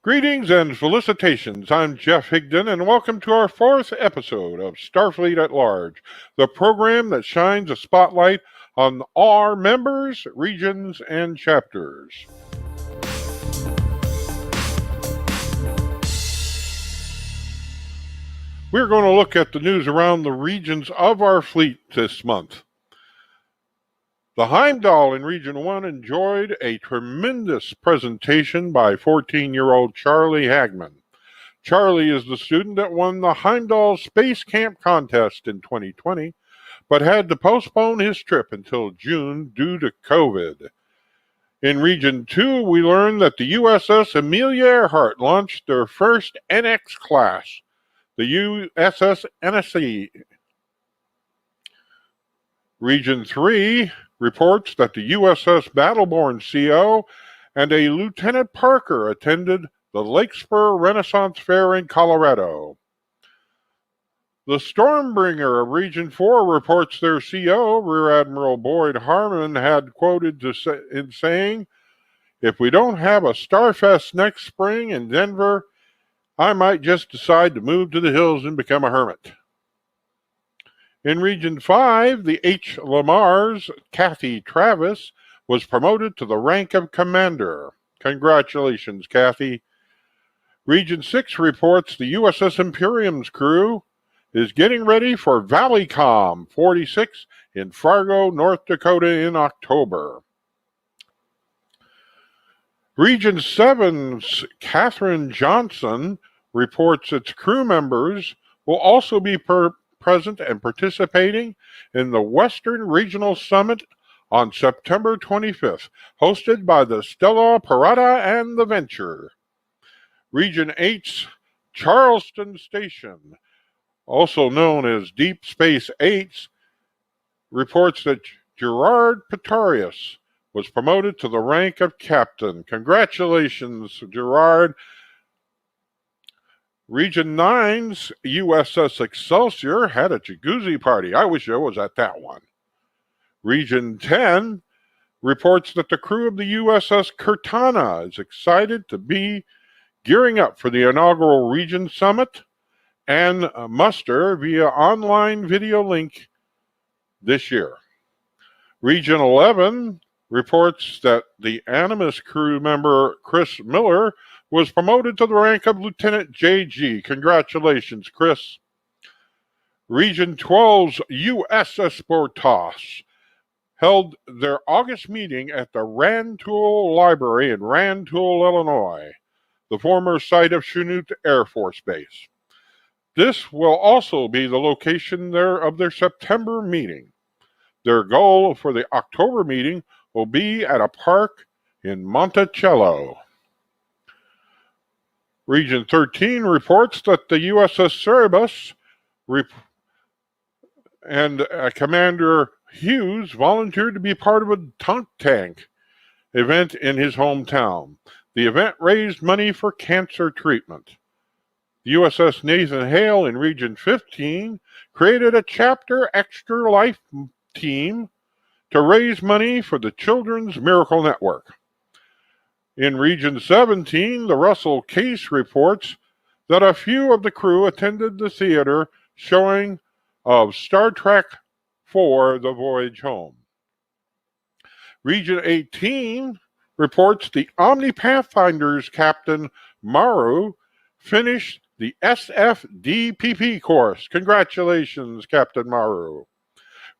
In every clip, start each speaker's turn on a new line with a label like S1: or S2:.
S1: Greetings and felicitations. I'm Jeff Higdon, and welcome to our fourth episode of STARFLEET at Large, the program that shines a spotlight on our members, regions, and chapters. We're going to look at the news around the regions of our fleet this month. The Heimdall in Region 1 enjoyed a tremendous presentation by 14-year-old Charlie Hagman. Charlie is the student that won the Heimdall Space Camp contest in 2020, but had to postpone his trip until June due to COVID. In Region 2, we learned that the USS Amelia Earhart launched their first NX class, the USS NSC. Region 3 reports that the USS Battleborn CO and a Lieutenant Parker attended the Lakespur Renaissance Fair in Colorado. The Stormbringer of Region 4 reports their CO, Rear Admiral Boyd Harmon, had quoted in saying, "If we don't have a Starfest next spring in Denver, I might just decide to move to the hills and become a hermit." In Region 5, the H. Lamar's Kathy Travis was promoted to the rank of Commander. Congratulations, Kathy. Region 6 reports the USS Imperium's crew is getting ready for ValleyCom 46 in Fargo, North Dakota in October. Region 7's Katherine Johnson reports its crew members will also be present and participating in the Western Regional Summit on September 25th, hosted by the Stella Parada and the Venture. Region 8's Charleston Station, also known as Deep Space 8, reports that Gerard Petarius was promoted to the rank of captain. Congratulations, Gerard. Region 9's USS Excelsior had a jacuzzi party. I wish I was at that one. Region 10 reports that the crew of the USS Cortana is excited to be gearing up for the inaugural Region Summit and muster via online video link this year. Region 11 reports that the Animus crew member Chris Miller was promoted to the rank of Lieutenant JG. Congratulations, Chris. Region 12's USS Portas held their August meeting at the Rantoul Library in Rantoul, Illinois, the former site of Chinook Air Force Base. This will also be the location of their September meeting. Their goal for the October meeting will be at a park in Monticello. Region 13 reports that the USS Cerberus and Commander Hughes volunteered to be part of a dunk tank event in his hometown. The event raised money for cancer treatment. The USS Nathan Hale in Region 15 created a Chapter Extra Life team to raise money for the Children's Miracle Network. In Region 17, the Russell Case reports that a few of the crew attended the theater showing of Star Trek IV: The Voyage Home. Region 18 reports the Omni Pathfinder's Captain Maru finished the SFDPP course. Congratulations, Captain Maru.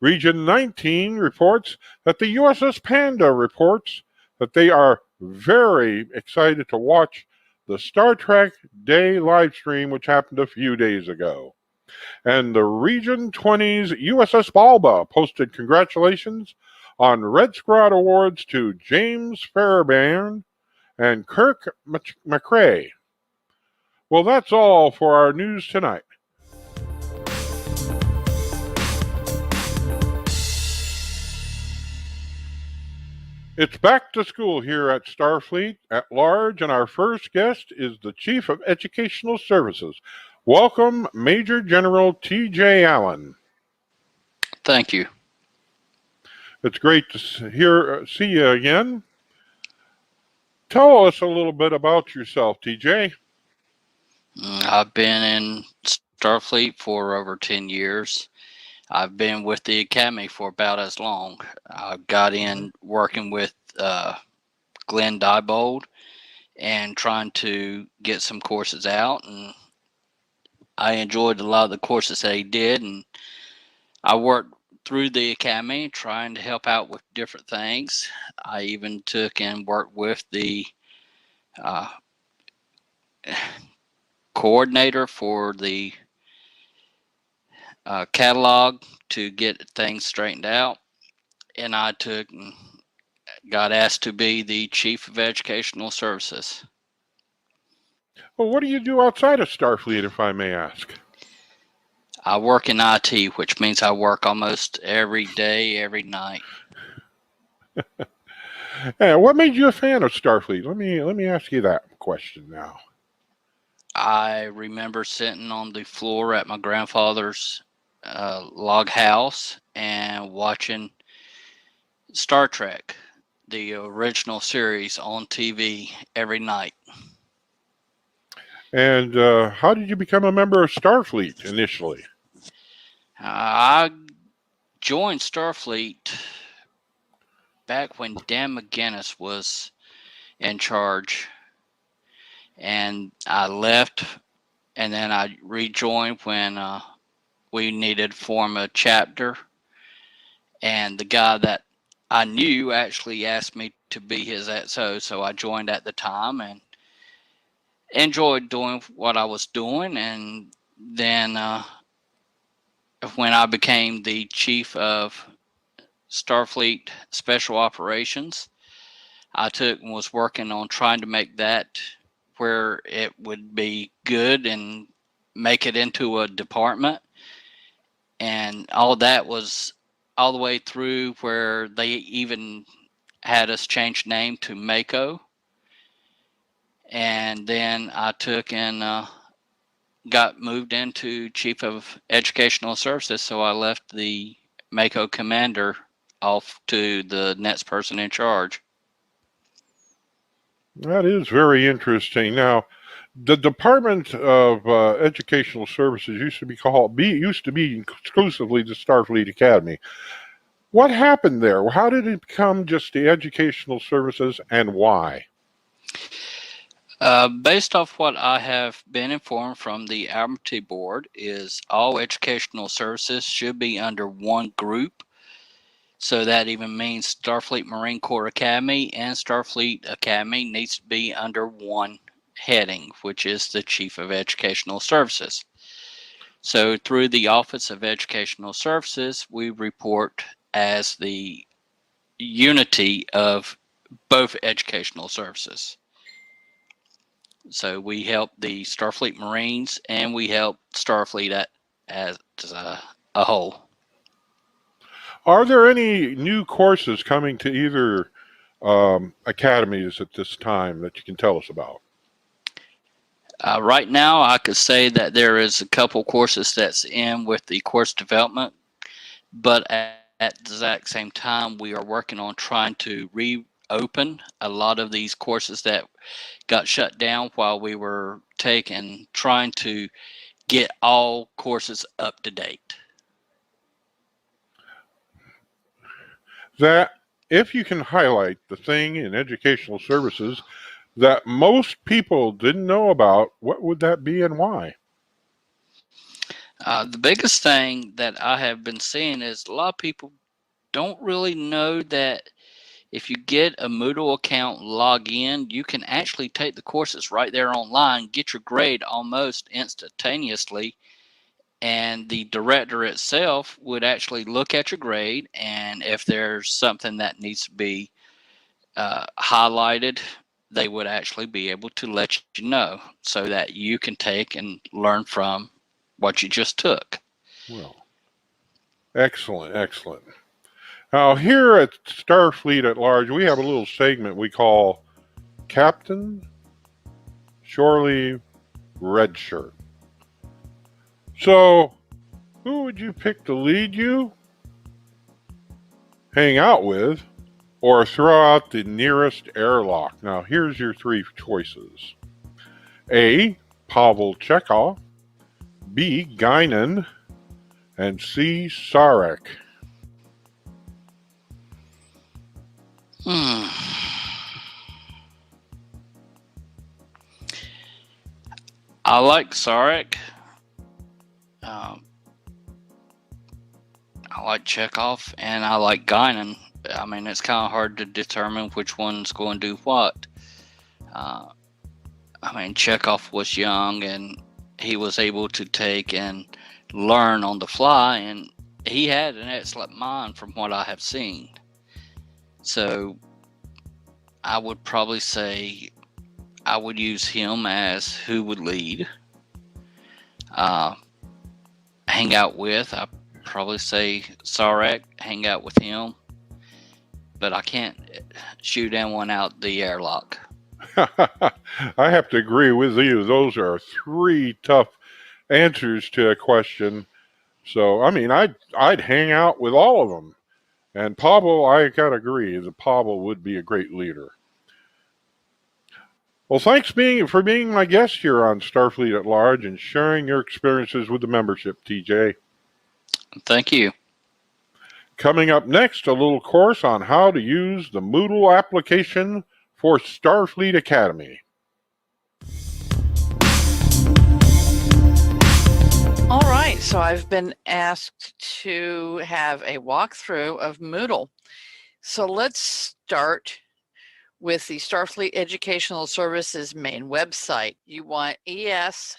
S1: Region 19 reports that the USS Panda reports that they are very excited to watch the Star Trek Day live stream, which happened a few days ago. And the Region 20's USS Balba posted congratulations on Red Squad awards to James Fairbairn and Kirk McRae. Well, that's all for our news tonight. It's back to school here at STARFLEET at Large, and our first guest is the Chief of Educational Services. Welcome, Major General T.J. Allen.
S2: Thank you.
S1: It's great to see you again. Tell us a little bit about yourself, TJ.
S2: I've been in Starfleet for over 10 years. I've been with the Academy for about as long. I got in working with Glenn Diebold and trying to get some courses out, and I enjoyed a lot of the courses that he did, and I worked through the Academy trying to help out with different things. I even took and worked with the uh, coordinator for the catalog to get things straightened out, and I got asked to be the chief of educational services.
S1: Well, what do you do outside of Starfleet, if I may ask?
S2: I work in IT, which means I work almost every day, every night.
S1: Hey, what made you a fan of Starfleet? Let me ask you that question now.
S2: I remember sitting on the floor at my grandfather's log house and watching Star Trek, the original series, on TV every night.
S1: And how did you become a member of Starfleet initially?
S2: I joined Starfleet back when Dan McGinnis was in charge, and I left, and then I rejoined when we needed to form a chapter, and the guy that I knew actually asked me to be his XO, so I joined at the time and enjoyed doing what I was doing. And then when I became the chief of Starfleet Special Operations, I took and was working on trying to make that where it would be good and make it into a department. And all that was all the way through where they even had us change name to Mako. And then I took and got moved into Chief of Educational Services. So I left the Mako commander off to the next person in charge.
S1: That is very interesting. Now, the Department of Educational Services used to be exclusively the Starfleet Academy. What happened there? How did it become just the Educational Services, and why?
S2: Based off what I have been informed from the Admiralty Board, is all educational services should be under one group. So that even means Starfleet Marine Corps Academy and Starfleet Academy needs to be under one heading, which is the Chief of Educational Services. So through the Office of Educational Services, we report as the unity of both educational services. So we help the Starfleet Marines and we help Starfleet as a whole.
S1: Are there any new courses coming to either academies at this time that you can tell us about?
S2: Right now, I could say that there is a couple courses that's in with the course development, but at the exact same time, we are working on trying to reopen a lot of these courses that got shut down while we were trying to get all courses up to date.
S1: That if you can highlight the thing in educational services that most people didn't know about, what would that be and why?
S2: The biggest thing that I have been seeing is a lot of people don't really know that if you get a Moodle account, log in, you can actually take the courses right there online, get your grade almost instantaneously, and the director itself would actually look at your grade, and if there's something that needs to be highlighted, they would actually be able to let you know so that you can take and learn from what you just took.
S1: Well, excellent, excellent. Now, here at Starfleet at Large, we have a little segment we call Captain Shore Leave Red Shirt. So, who would you pick to lead you, hang out with, or throw out the nearest airlock? Now, here's your three choices. A. Pavel Chekhov, B. Guinan, and C. Sarek.
S2: I like Sarek. I like Chekhov, and I like Guinan. I mean, it's kind of hard to determine which one's going to do what. I mean, Chekhov was young, and he was able to take and learn on the fly, and he had an excellent mind from what I have seen. So I would probably say I would use him as who would lead. Hang out with, I probably say Sarek, hang out with him. But I can't shoot anyone out the airlock.
S1: I have to agree with you. Those are three tough answers to a question. So, I mean, I'd hang out with all of them. And Pavel, I gotta agree that Pavel would be a great leader. Well, thanks for being my guest here on Starfleet at Large and sharing your experiences with the membership, TJ.
S2: Thank you.
S1: Coming up next, a little course on how to use the Moodle application for Starfleet Academy.
S3: All right, so I've been asked to have a walkthrough of Moodle. So let's start with the Starfleet Educational Services main website. You want es@sfi.org.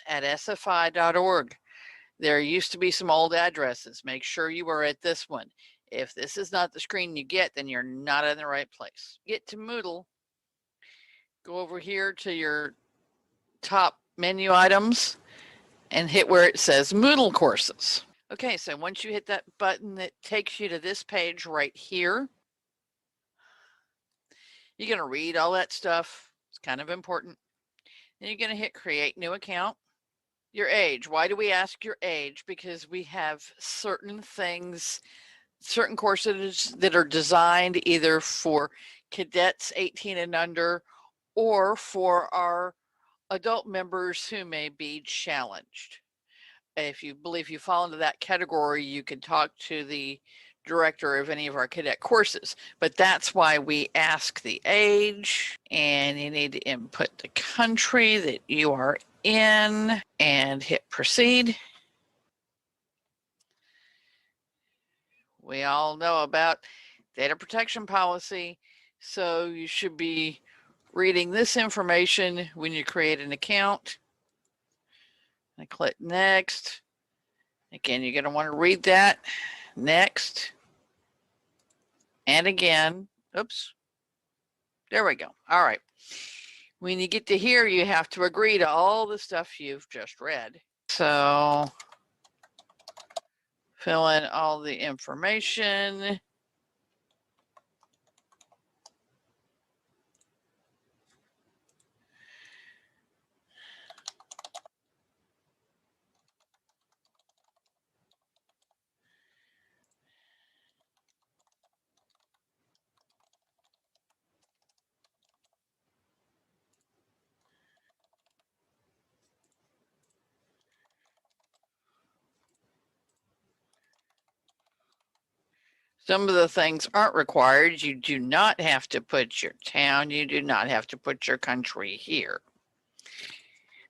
S3: There used to be some old addresses. Make sure you are at this one. If this is not the screen you get, then you're not in the right place. Get to Moodle. Go over here to your top menu items and hit where it says Moodle courses. Okay, so once you hit that button, it takes you to this page right here. You're going to read all that stuff. It's kind of important. Then you're going to hit create new account. Your age. Why do we ask your age? Because we have certain things, certain courses that are designed either for cadets 18 and under or for our adult members who may be challenged. If you believe you fall into that category, you can talk to the director of any of our cadet courses. But that's why we ask the age, and you need to input the country that you are in and hit proceed. We all know about data protection policy, so you should be reading this information when you create an account. I click next. Again, you're going to want to read that. Next. And again. Oops. There we go. All right. When you get to here, you have to agree to all the stuff you've just read. So fill in all the information. Some of the things aren't required. You do not have to put your town. You do not have to put your country here.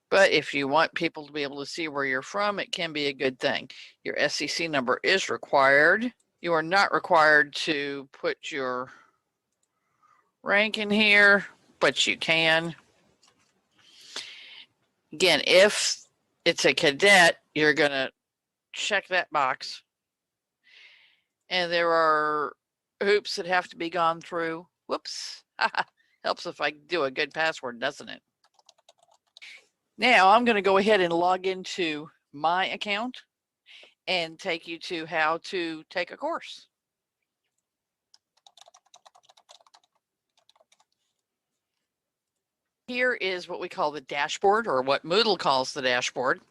S3: But if you want people to be able to see where you're from, it can be a good thing. Your SCC number is required. You are not required to put your rank in here, but you can. Again, if it's a cadet, you're going to check that box. And there are hoops that have to be gone through. Whoops. Helps if I do a good password, doesn't it? Now I'm going to go ahead and log into my account and take you to how to take a course. Here is what we call the dashboard, or what Moodle calls the dashboard.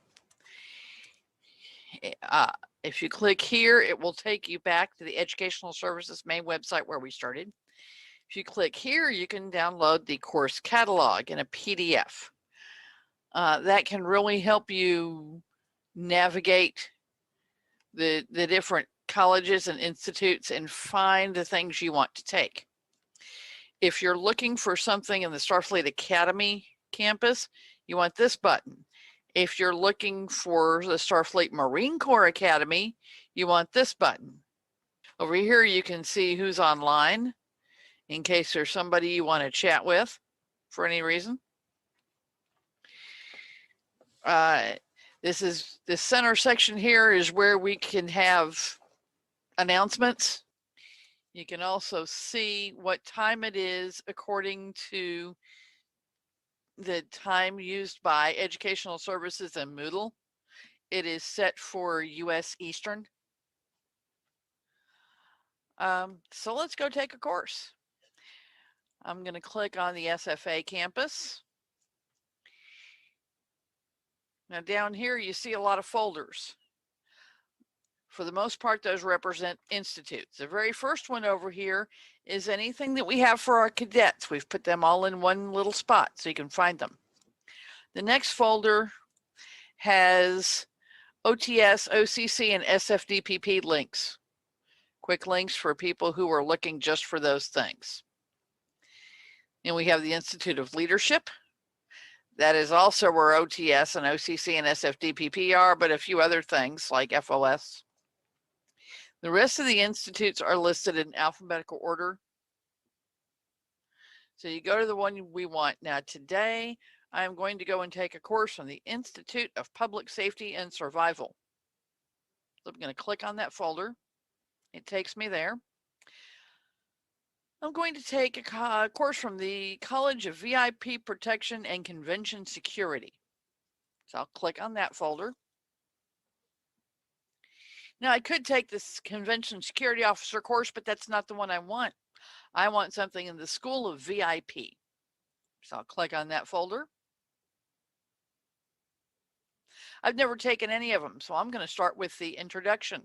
S3: If you click here, it will take you back to the Educational Services main website where we started. If you click here, you can download the course catalog in a PDF. That can really help you navigate the different colleges and institutes and find the things you want to take. If you're looking for something in the Starfleet Academy campus, you want this button. If you're looking for the Starfleet Marine Corps Academy, you want this button. Over here, you can see who's online in case there's somebody you want to chat with for any reason. This center section here is where we can have announcements. You can also see what time it is according to the time used by Educational Services and Moodle. It is set for US Eastern. So let's go take a course. I'm going to click on the SFA campus. Now down here, you see a lot of folders. For the most part, those represent institutes. The very first one over here is anything that we have for our cadets. We've put them all in one little spot so you can find them. The next folder has OTS, OCC, and SFDPP links. Quick links for people who are looking just for those things. And we have the Institute of Leadership. That is also where OTS and OCC and SFDPP are, but a few other things like FOS. The rest of the institutes are listed in alphabetical order. So you go to the one we want. Now today, I'm going to go and take a course from the Institute of Public Safety and Survival. So I'm going to click on that folder. It takes me there. I'm going to take a course from the College of VIP Protection and Convention Security. So I'll click on that folder. Now I could take this Convention Security Officer course, but that's not the one I want. I want something in the School of VIP. So I'll click on that folder. I've never taken any of them, so I'm going to start with the introduction.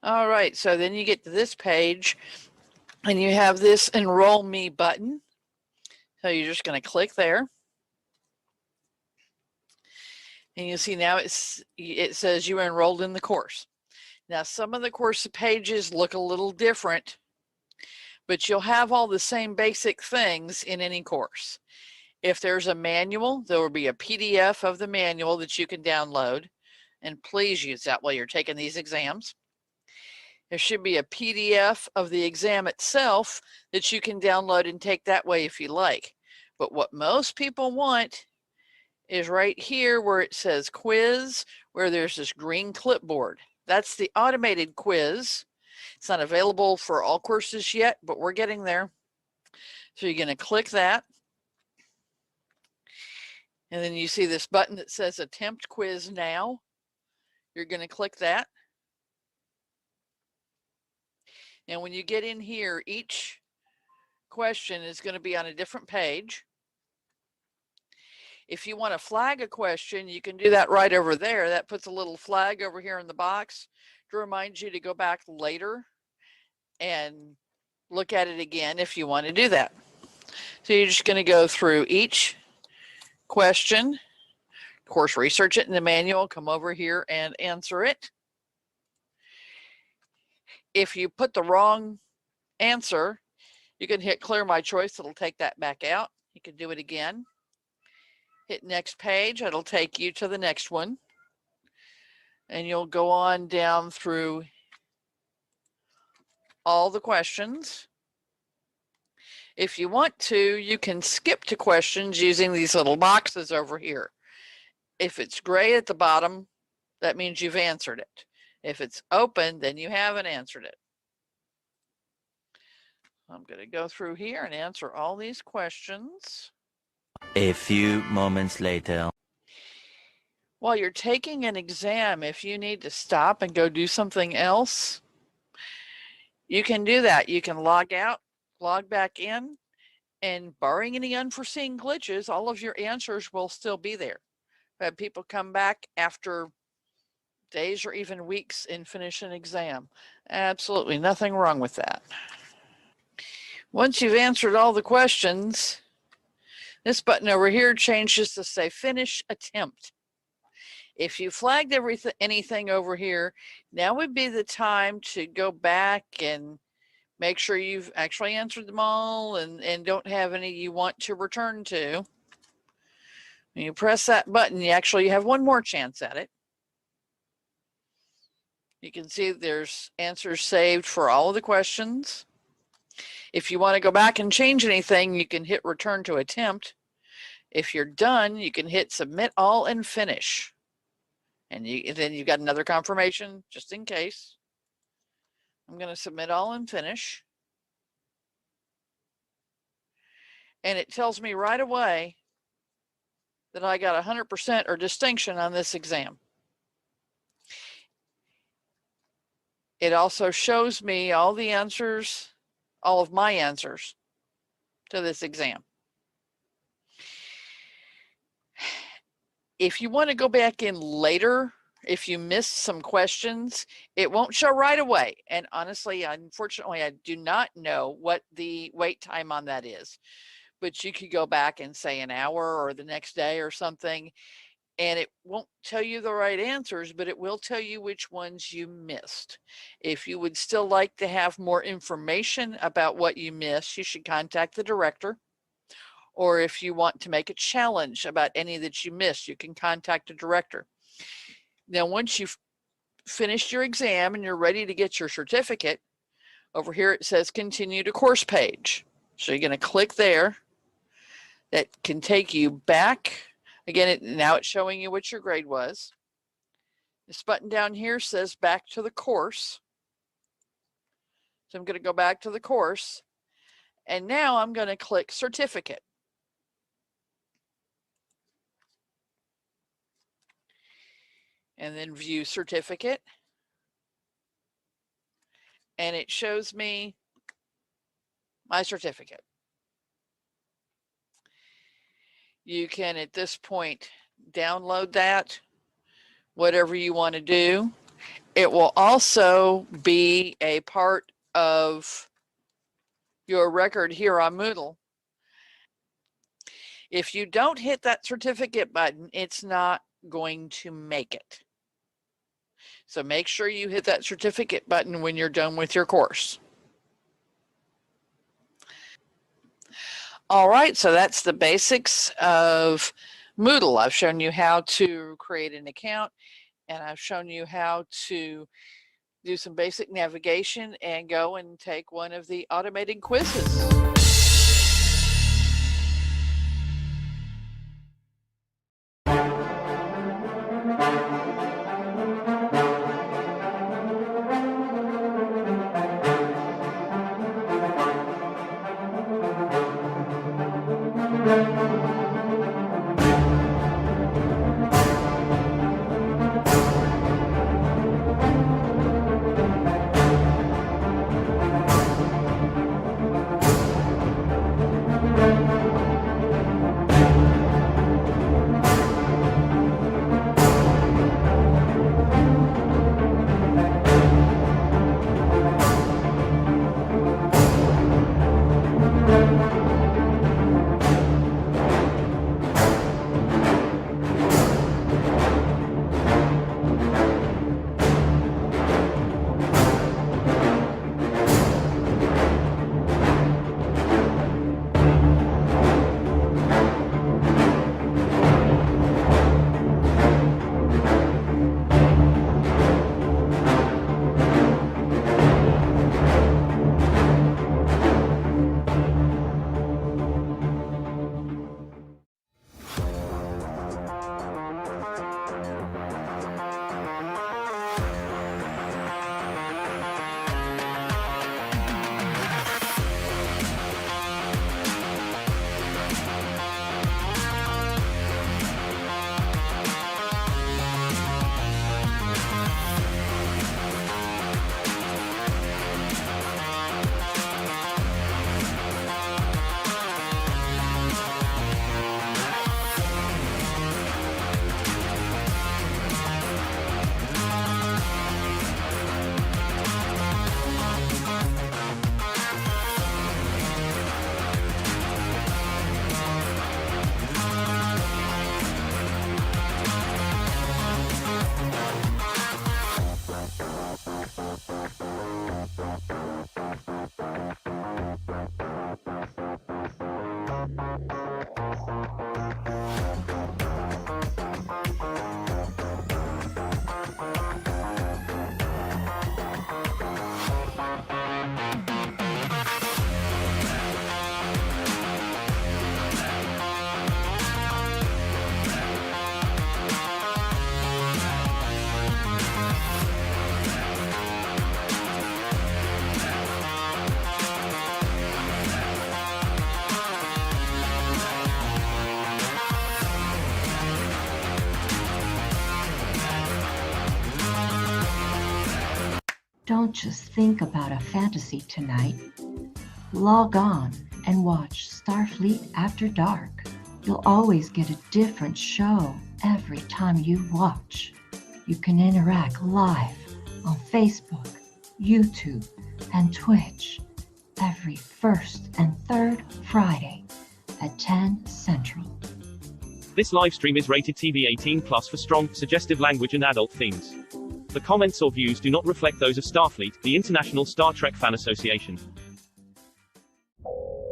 S3: All right, so then you get to this page and you have this Enroll Me button. So you're just going to click there. And you see now it says you enrolled in the course. Now some of the course pages look a little different, but you'll have all the same basic things in any course. If there's a manual, there will be a PDF of the manual that you can download, and please use that while you're taking these exams. There should be a PDF of the exam itself that you can download and take that way if you like. But what most people want is right here where it says quiz, where there's this green clipboard. That's the automated quiz. It's not available for all courses yet, but we're getting there. So you're going to click that. And then you see this button that says attempt quiz now. You're going to click that. And when you get in here, each question is going to be on a different page. If you want to flag a question, you can do that right over there. That puts a little flag over here in the box to remind you to go back later and look at it again if you want to do that. So you're just going to go through each question, of course, research it in the manual, come over here and answer it. If you put the wrong answer, you can hit clear my choice. It'll take that back out. You can do it again. Hit next page. It'll take you to the next one. And you'll go on down through all the questions. If you want to, you can skip to questions using these little boxes over here. If it's gray at the bottom, that means you've answered it. If it's open, then you haven't answered it. I'm going to go through here and answer all these questions.
S4: A few moments later.
S3: While you're taking an exam, if you need to stop and go do something else, you can do that. You can log out, log back in, and barring any unforeseen glitches, all of your answers will still be there. But people come back after days or even weeks in finishing an exam. Absolutely nothing wrong with that. Once you've answered all the questions, this button over here changes to say finish attempt. If you flagged anything over here, now would be the time to go back and make sure you've actually answered them all and don't have any you want to return to. When you press that button, you actually have one more chance at it. You can see there's answers saved for all of the questions. If you want to go back and change anything, you can hit return to attempt. If you're done, you can hit submit all and finish. And then you've got another confirmation just in case. I'm going to submit all and finish. And it tells me right away that I got 100% or distinction on this exam. It also shows me all the answers, all of my answers to this exam. If you want to go back in later, if you missed some questions, it won't show right away. And honestly, unfortunately, I do not know what the wait time on that is. But you could go back and say an hour or the next day or something, and it won't tell you the right answers, but it will tell you which ones you missed. If you would still like to have more information about what you missed, you should contact the director. Or if you want to make a challenge about any that you missed, you can contact the director. Now, once you've finished your exam and you're ready to get your certificate, over here it says continue to course page. So you're going to click there. That can take you back. Again, now it's showing you what your grade was. This button down here says back to the course. So I'm going to go back to the course. And now I'm going to click certificate. And then view certificate. And it shows me my certificate. You can, at this point, download that, whatever you want to do. It will also be a part of your record here on Moodle. If you don't hit that certificate button, it's not going to make it. So make sure you hit that certificate button when you're done with your course. All right, so that's the basics of Moodle. I've shown you how to create an account, and I've shown you how to do some basic navigation and go and take one of the automated quizzes.
S5: Don't just think about a fantasy tonight. Log on and watch Starfleet After Dark. You'll always get a different show every time you watch. You can interact live on Facebook, YouTube, and Twitch every first and third Friday at 10 Central.
S6: This live stream is rated TV 18+ for strong, suggestive language and adult themes. The comments or views do not reflect those of Starfleet, the International Star Trek Fan Association.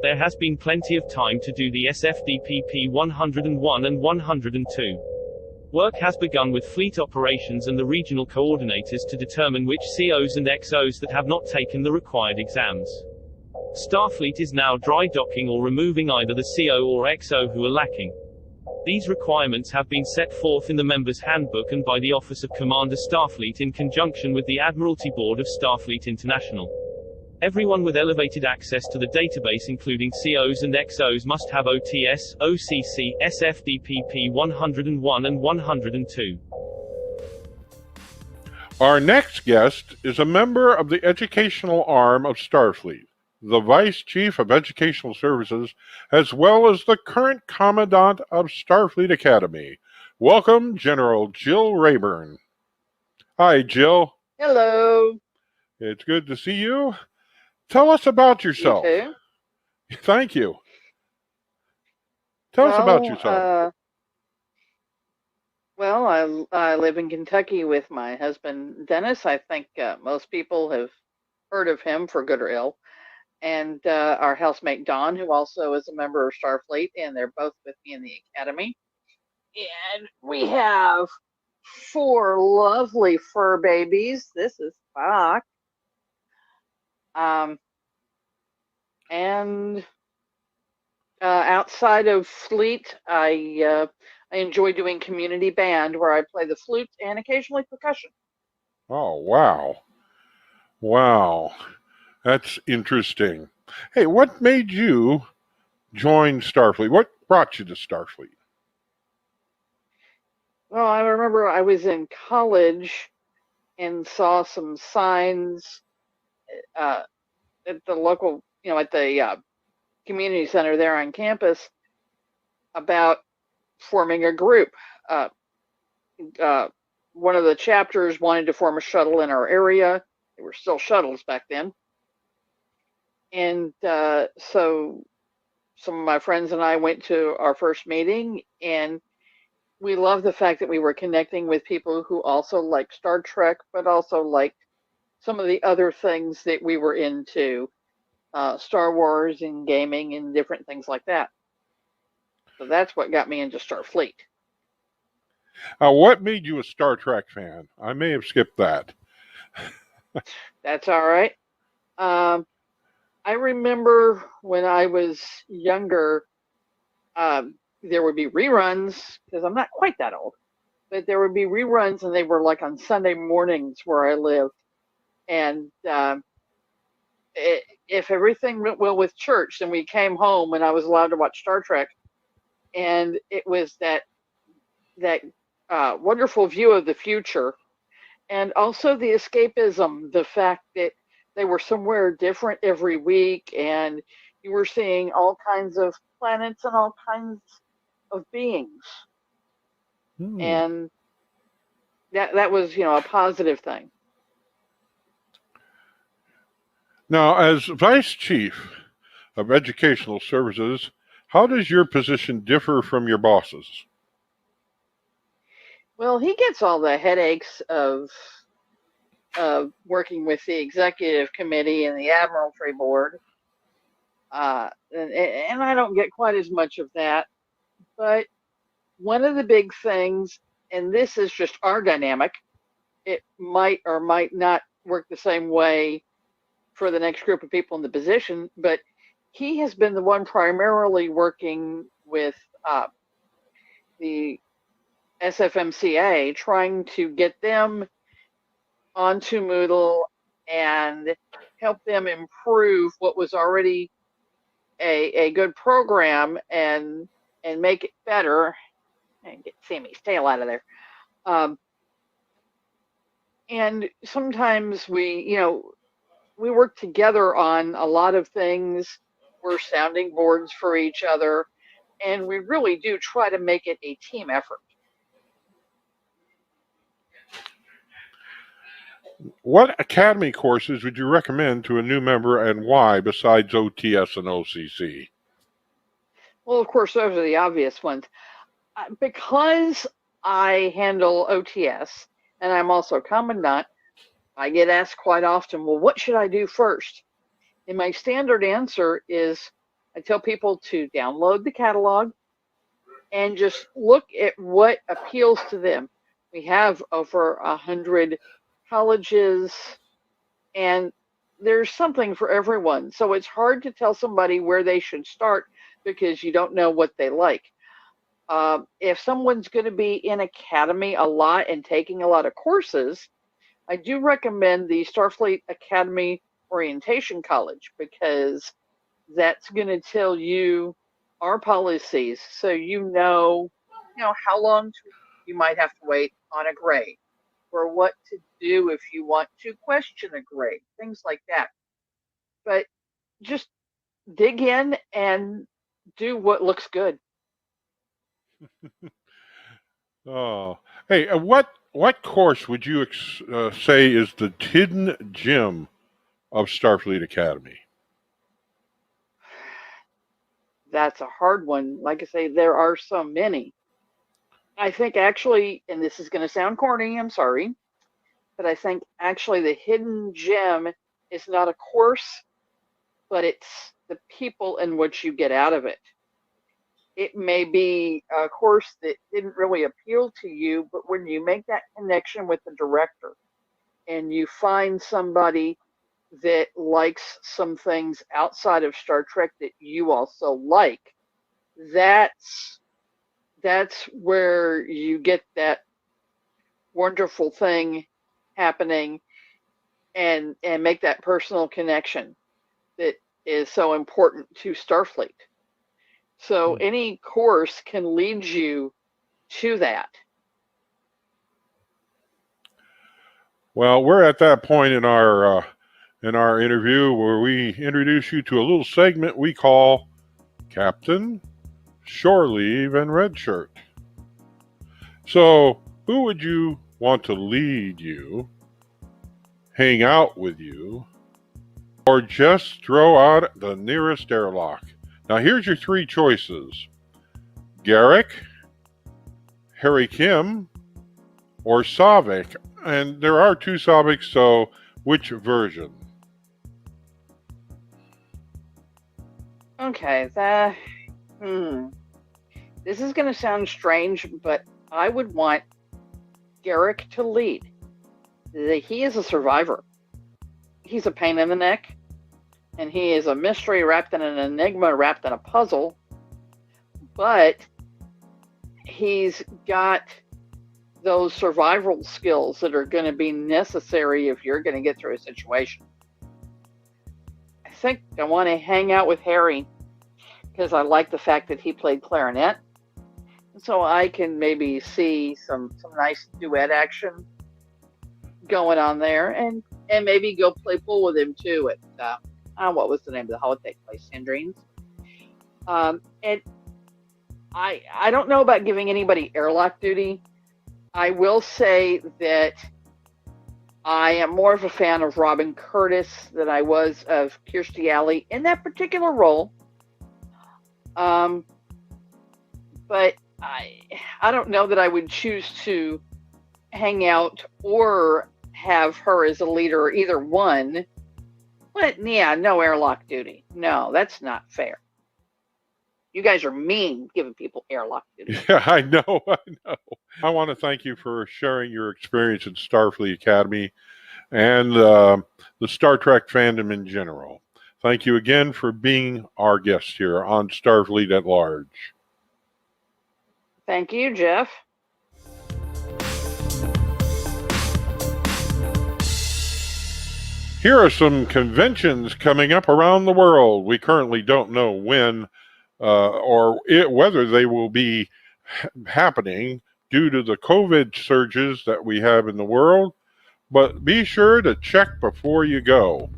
S6: There has been plenty of time to do the SFDPP 101 and 102. Work has begun with fleet operations and the regional coordinators to determine which COs and XOs that have not taken the required exams. Starfleet is now dry docking or removing either the CO or XO who are lacking. These requirements have been set forth in the Members' Handbook and by the Office of Commander Starfleet in conjunction with the Admiralty Board of Starfleet International. Everyone with elevated access to the database including COs and XOs must have OTS, OCC, SFDPP 101 and 102.
S1: Our next guest is a member of the educational arm of Starfleet, the Vice Chief of Educational Services, as well as the current Commandant of Starfleet Academy. Welcome, General Jill Rayburn. Hi, Jill.
S7: Hello.
S1: It's good to see you. Tell us about yourself.
S7: You too.
S1: Thank you. Tell us about yourself.
S7: I live in Kentucky with my husband, Dennis. I think most people have heard of him for good or ill. And our housemate, Dawn, who also is a member of Starfleet, and they're both with me in the academy. And we have 4 lovely fur babies. This is Spock. Outside of Fleet, I enjoy doing community band where I play the flute and occasionally percussion.
S1: Oh, wow. Wow. That's interesting. Hey, what made you join Starfleet? What brought you to Starfleet?
S7: Well, I remember I was in college and saw some signs at the local, at the community center there on campus about forming a group. One of the chapters wanted to form a shuttle in our area. There were still shuttles back then. And so some of my friends and I went to our first meeting, and we loved the fact that we were connecting with people who also liked Star Trek, but also liked some of the other things that we were into, Star Wars and gaming and different things like that. So that's what got me into Starfleet.
S1: What made you a Star Trek fan? I may have skipped that.
S7: That's all right. I remember when I was younger, there would be reruns, because I'm not quite that old, but there would be reruns, and they were like on Sunday mornings where I lived. And if everything went well with church, then we came home and I was allowed to watch Star Trek. And it was that wonderful view of the future, and also the escapism, the fact that they were somewhere different every week, and you were seeing all kinds of planets and all kinds of beings. And that was, a positive thing.
S1: Now, as Vice Chief of Educational Services, how does your position differ from your boss's?
S7: Well, he gets all the headaches of working with the executive committee and the Admiralty Board. And I don't get quite as much of that. But one of the big things, and this is just our dynamic, it might or might not work the same way for the next group of people in the position, but he has been the one primarily working with the SFMCA, trying to get them onto Moodle and help them improve what was already a good program and make it better and get Sammy's tail out of there. And sometimes we work together on a lot of things. We're sounding boards for each other, and we really do try to make it a team effort.
S1: What academy courses would you recommend to a new member and why besides OTS and OCC?
S7: Well, of course, those are the obvious ones. Because I handle OTS and I'm also commandant, I get asked quite often, well, what should I do first? And my standard answer is I tell people to download the catalog and just look at what appeals to them. We have over 100 colleges, and there's something for everyone. So it's hard to tell somebody where they should start because you don't know what they like. If someone's going to be in academy a lot and taking a lot of courses, I do recommend the Starfleet Academy Orientation College, because that's going to tell you our policies, so you know how long you might have to wait on a grade, or what to do if you want to question a grade, things like that. But just dig in and do what looks good.
S1: Oh, hey, what course would you say is the hidden gem of Starfleet Academy?
S7: That's a hard one. Like I say, there are so many. I think actually, and this is going to sound corny, I'm sorry, but I think actually the hidden gem is not a course, but it's the people and what you get out of it. It may be a course that didn't really appeal to you, but when you make that connection with the director and you find somebody that likes some things outside of Star Trek that you also like, that's where you get that wonderful thing happening and make that personal connection that is so important to Starfleet. So any course can lead you to that.
S1: Well, we're at that point in our interview where we introduce you to a little segment we call Captain, Shore Leave, and Red Shirt. So, who would you want to lead you, hang out with you, or just throw out the nearest airlock? Now, here's your three choices: Garrick, Harry Kim, or Savik. And there are two Saviks, so which version?
S7: Okay, this is going to sound strange, but I would want Garrick to lead. He is a survivor. He's a pain in the neck, and he is a mystery wrapped in an enigma, wrapped in a puzzle, but he's got those survival skills that are going to be necessary if you're going to get through a situation. I think I want to hang out with Harry because I like the fact that he played clarinet, so I can maybe see some nice duet action going on there, and maybe go play pool with him too at what was the name of the holiday place, Sandrine's. And I don't know about giving anybody airlock duty. I will say that I am more of a fan of Robin Curtis than I was of Kirstie Alley in that particular role. But I don't know that I would choose to hang out or have her as a leader, or either one. But yeah, no airlock duty. No, that's not fair. You guys are mean giving people airlock duty.
S1: Yeah, I know. I want to thank you for sharing your experience in Starfleet Academy and the Star Trek fandom in general. Thank you again for being our guest here on Starfleet at Large.
S7: Thank you, Jeff.
S1: Here are some conventions coming up around the world. We currently don't know when or whether they will be happening due to the COVID surges that we have in the world, but be sure to check before you go.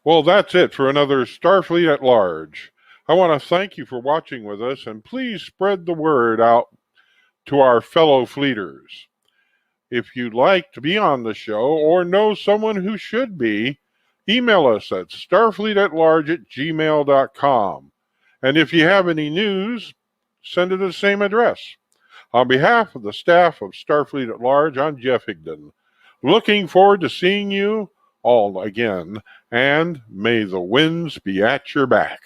S1: Well, that's it for another Starfleet at Large. I want to thank you for watching with us, and please spread the word out to our fellow fleeters. If you'd like to be on the show or know someone who should be, email us at starfleetatlarge@gmail.com. And if you have any news, send it to the same address. On behalf of the staff of Starfleet at Large, I'm Jeff Higdon. Looking forward to seeing you all again, and may the winds be at your back.